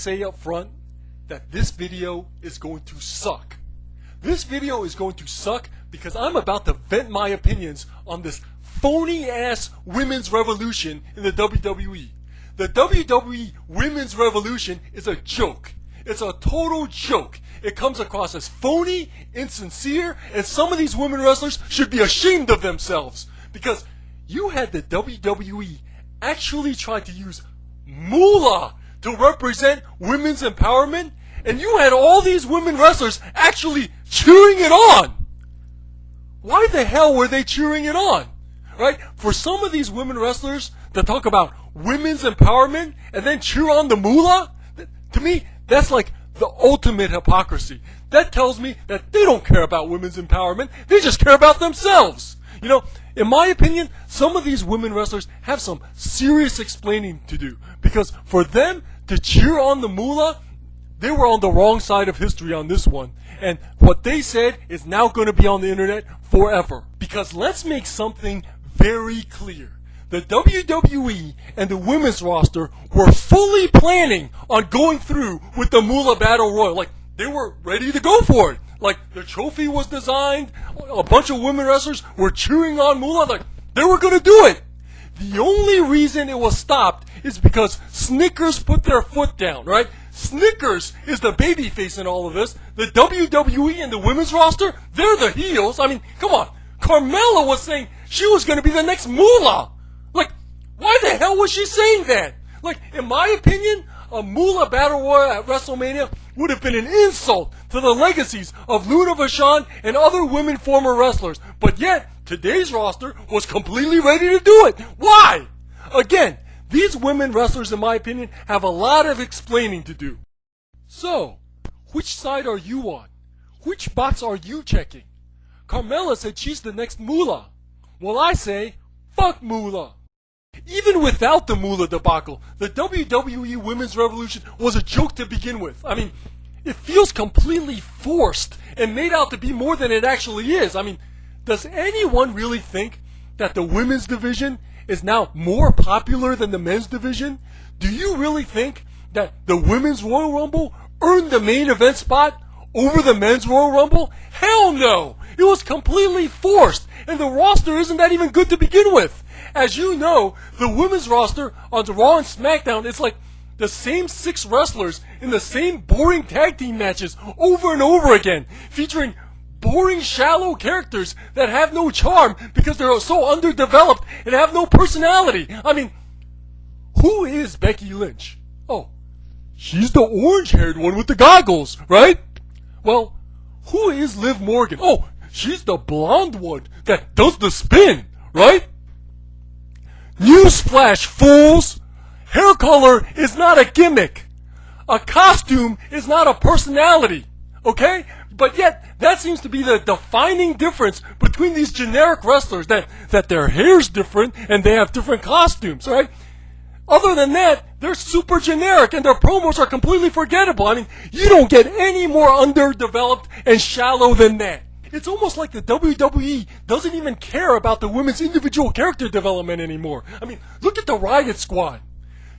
say up front that this video is going to suck. This video is going to suck because I'm about to vent my opinions on this phony-ass women's revolution in the WWE. The WWE women's revolution is a joke. It's a total joke. It comes across as phony, insincere, and some of these women wrestlers should be ashamed of themselves. Because you had the WWE actually try to use Moolah to represent women's empowerment, and you had all these women wrestlers actually cheering it on. Why the hell were they cheering it on? Right? For some of these women wrestlers to talk about women's empowerment and then cheer on the Moolah, to me, that's like the ultimate hypocrisy. That tells me that they don't care about women's empowerment. They just care about themselves. You know, in my opinion, some of these women wrestlers have some serious explaining to do. Because for them to cheer on the Moolah, they were on the wrong side of history on this one. And what they said is now going to be on the internet forever. Because let's make something very clear. The WWE and the women's roster were fully planning on going through with the Moolah Battle Royal. Like, they were ready to go for it. Like, the trophy was designed, a bunch of women wrestlers were cheering on Moolah, like, they were going to do it. The only reason it was stopped is because Snickers put their foot down, right? Snickers is the babyface in all of this. The WWE and the women's roster, they're the heels. I mean, come on. Carmella was saying she was going to be the next Moolah. Like, why the hell was she saying that? Like, in my opinion, a Moolah Battle Royal at WrestleMania would have been an insult to the legacies of Luna Vachon and other women former wrestlers. But yet, today's roster was completely ready to do it. Why? Again, these women wrestlers, in my opinion, have a lot of explaining to do. So, which side are you on? Which box are you checking? Carmella said she's the next Moolah. Well, I say, fuck Moolah. Even without the Moolah debacle, the WWE Women's Revolution was a joke to begin with. I mean, it feels completely forced and made out to be more than it actually is. I mean, does anyone really think that the women's division is now more popular than the men's division? Do you really think that the women's Royal Rumble earned the main event spot over the men's Royal Rumble? Hell no! It was completely forced, and the roster isn't that even good to begin with. As you know, the women's roster on the Raw and SmackDown is like the same 6 wrestlers in the same boring tag team matches over and over again, featuring boring, shallow characters that have no charm because they're so underdeveloped and have no personality. I mean, who is Becky Lynch? Oh, she's the orange-haired one with the goggles, right? Well, who is Liv Morgan? Oh, she's the blonde one that does the spin, right? Newsflash, fools! Hair color is not a gimmick. A costume is not a personality, okay? But yet, that seems to be the defining difference between these generic wrestlers, that their hair's different and they have different costumes, right? Other than that, they're super generic and their promos are completely forgettable. I mean, you don't get any more underdeveloped and shallow than that. It's almost like the WWE doesn't even care about the women's individual character development anymore. I mean, look at the Riot Squad.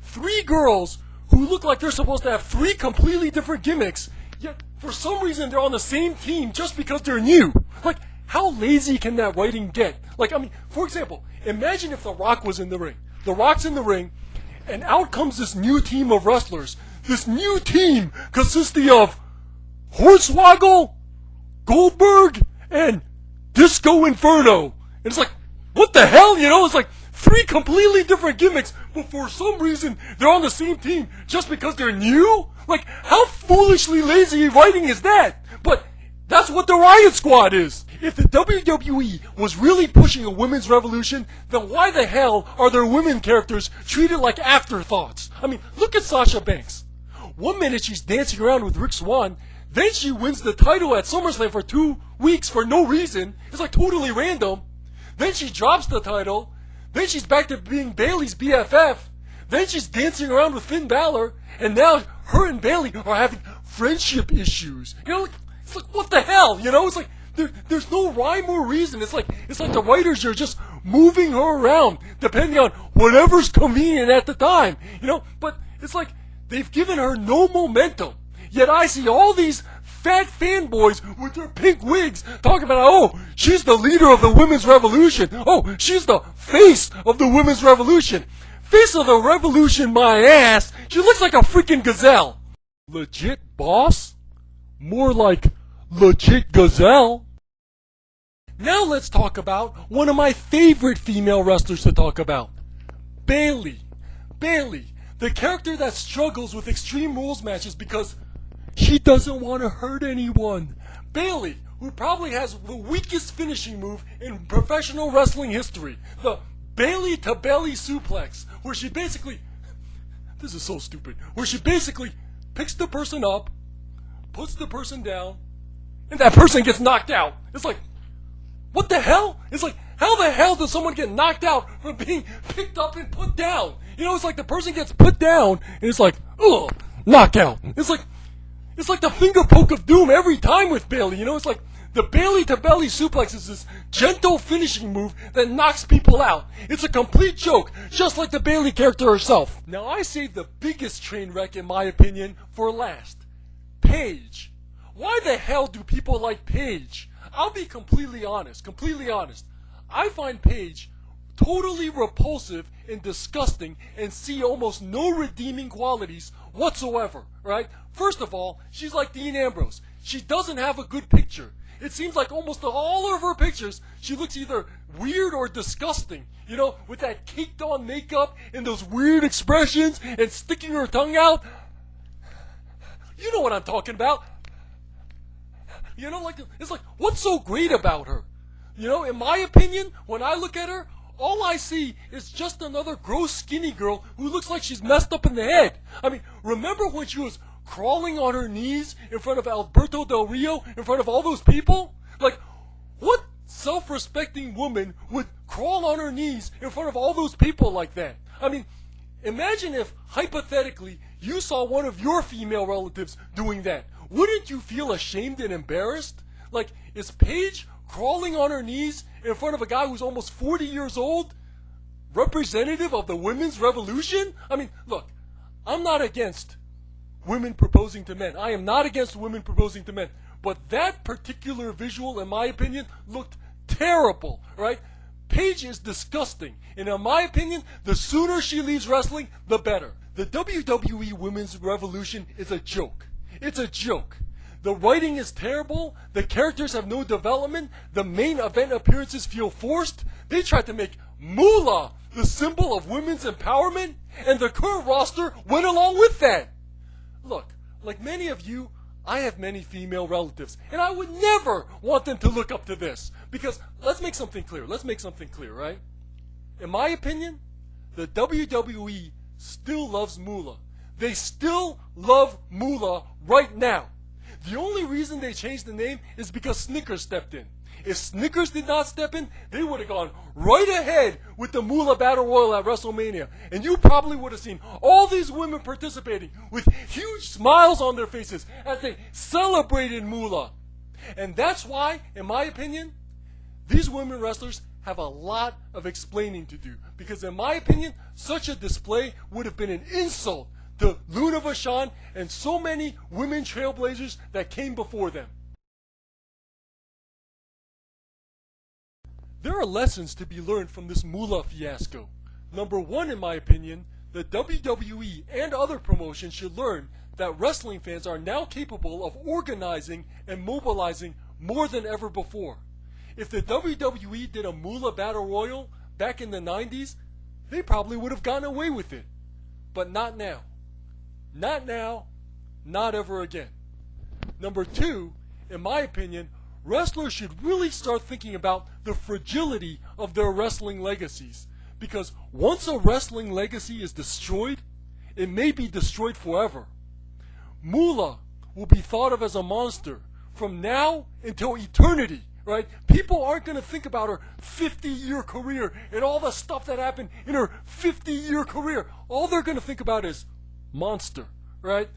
3 girls who look like they're supposed to have 3 completely different gimmicks, yet for some reason they're on the same team just because they're new. Like, how lazy can that writing get? Like, I mean, for example, imagine if The Rock was in the ring. The Rock's in the ring, and out comes this new team of wrestlers. This new team consisting of Hornswoggle, Goldberg, and Disco Inferno. And it's like, what the hell? You know, it's like 3 completely different gimmicks, but for some reason they're on the same team just because they're new? Like, how foolishly lazy writing is that? But that's what the Riot Squad is. If the WWE was really pushing a women's revolution, then why the hell are their women characters treated like afterthoughts? I mean, look at Sasha Banks. One minute she's dancing around with Rick Swann, then she wins the title at SummerSlam for 2 weeks for no reason. It's like totally random. Then she drops the title. Then she's back to being Bayley's BFF. Then she's dancing around with Finn Balor. And now her and Bayley are having friendship issues. You know, it's like, what the hell? You know, it's like there's no rhyme or reason. It's like the writers are just moving her around depending on whatever's convenient at the time. You know, but it's like They've given her no momentum. Yet I see all these fat fanboys with their pink wigs talking about, oh, she's the leader of the women's revolution. Oh, she's the face of the women's revolution. Face of the revolution, my ass. She looks like a freaking gazelle. Legit boss? More like legit gazelle. Now let's talk about one of my favorite female wrestlers to talk about. Bayley. Bayley, the character that struggles with Extreme Rules matches because she doesn't want to hurt anyone. Bayley, who probably has the weakest finishing move in professional wrestling history. The Bayley to belly suplex, where she basically, this is so stupid, where she basically picks the person up, puts the person down, and that person gets knocked out. It's like, what the hell? It's like, how the hell does someone get knocked out from being picked up and put down? You know, it's like the person gets put down, and it's like, ugh, knockout. It's like the finger poke of doom every time with Bayley. You know, it's like the Bayley to belly suplex is this gentle finishing move that knocks people out. It's a complete joke, just like the Bayley character herself. Now I saved the biggest train wreck, in my opinion, for last. Paige. Why the hell do people like Paige? I'll be completely honest. I find Paige totally repulsive and disgusting and see almost no redeeming qualities whatsoever, right? First of all, she's like Dean Ambrose. She doesn't have a good picture. It seems like almost all of her pictures, she looks either weird or disgusting, you know, with that caked on makeup and those weird expressions and sticking her tongue out. You know what I'm talking about. You know, like, it's like, what's so great about her? You know, in my opinion, when I look at her, all I see is just another gross skinny girl who looks like she's messed up in the head. I mean, remember when she was crawling on her knees in front of Alberto Del Rio, in front of all those people? Like, what self-respecting woman would crawl on her knees in front of all those people like that? I mean, imagine if, hypothetically, you saw one of your female relatives doing that. Wouldn't you feel ashamed and embarrassed? Like, is Paige crawling on her knees in front of a guy who's almost 40 years old representative of the women's revolution? I mean, look, I'm not against women proposing to men. I am not against women proposing to men. But that particular visual, in my opinion, looked terrible, right? Paige is disgusting. And in my opinion, the sooner she leaves wrestling, the better. The WWE Women's Revolution is a joke. It's a joke. The writing is terrible. The characters have no development. The main event appearances feel forced. They tried to make Moolah the symbol of women's empowerment, and the current roster went along with that. Look, like many of you, I have many female relatives, and I would never want them to look up to this. Because let's make something clear. Right? In my opinion, the WWE still loves Moolah. They still love Moolah right now. The only reason they changed the name is because Snickers stepped in. If Snickers did not step in, they would have gone right ahead with the Moolah Battle Royal at WrestleMania. And you probably would have seen all these women participating with huge smiles on their faces as they celebrated Moolah. And that's why, in my opinion, these women wrestlers have a lot of explaining to do. Because in my opinion, such a display would have been an insult to Luna Vachon and so many women trailblazers that came before them. There are lessons to be learned from this Moolah fiasco. Number one, in my opinion, the WWE and other promotions should learn that wrestling fans are now capable of organizing and mobilizing more than ever before. If the WWE did a Moolah Battle Royal back in the 90s, they probably would have gotten away with it. But not now. Not now, not ever again. Number two, in my opinion, wrestlers should really start thinking about the fragility of their wrestling legacies. Because once a wrestling legacy is destroyed, it may be destroyed forever. Moolah will be thought of as a monster from now until eternity, right? People aren't going to think about her 50-year career and all the stuff that happened in her 50-year career. All they're going to think about is monster, right?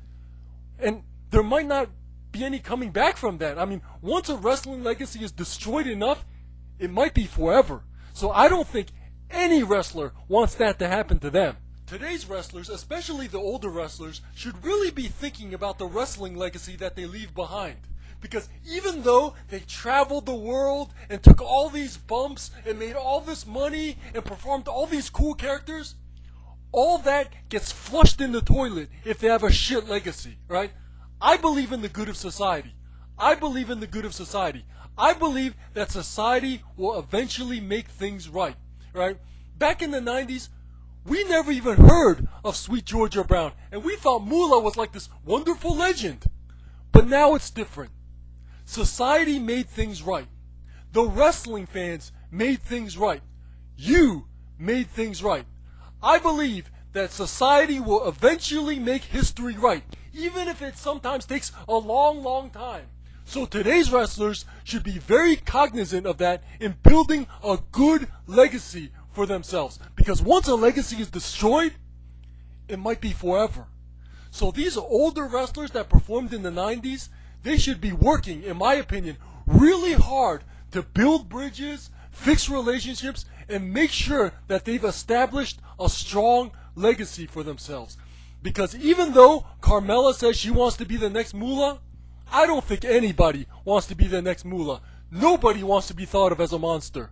And there might not be any coming back from that. I mean, once a wrestling legacy is destroyed enough, it might be forever. So I don't think any wrestler wants that to happen to them. Today's wrestlers, especially the older wrestlers, should really be thinking about the wrestling legacy that they leave behind. Because even though they traveled the world and took all these bumps and made all this money and performed all these cool characters, all that gets flushed in the toilet if they have a shit legacy, right? I believe in the good of society. I believe in the good of society. I believe that society will eventually make things right, right? Back in the 90s, we never even heard of Sweet Georgia Brown, and we thought Moolah was like this wonderful legend. But now it's different. Society made things right. The wrestling fans made things right. You made things right. I believe that society will eventually make history right, even if it sometimes takes a long, long time. So today's wrestlers should be very cognizant of that in building a good legacy for themselves. Because once a legacy is destroyed, it might be forever. So these older wrestlers that performed in the 90s, they should be working, in my opinion, really hard to build bridges, fix relationships, and make sure that they've established a strong legacy for themselves. Because even though Carmella says she wants to be the next Moolah, I don't think anybody wants to be the next Moolah. Nobody wants to be thought of as a monster.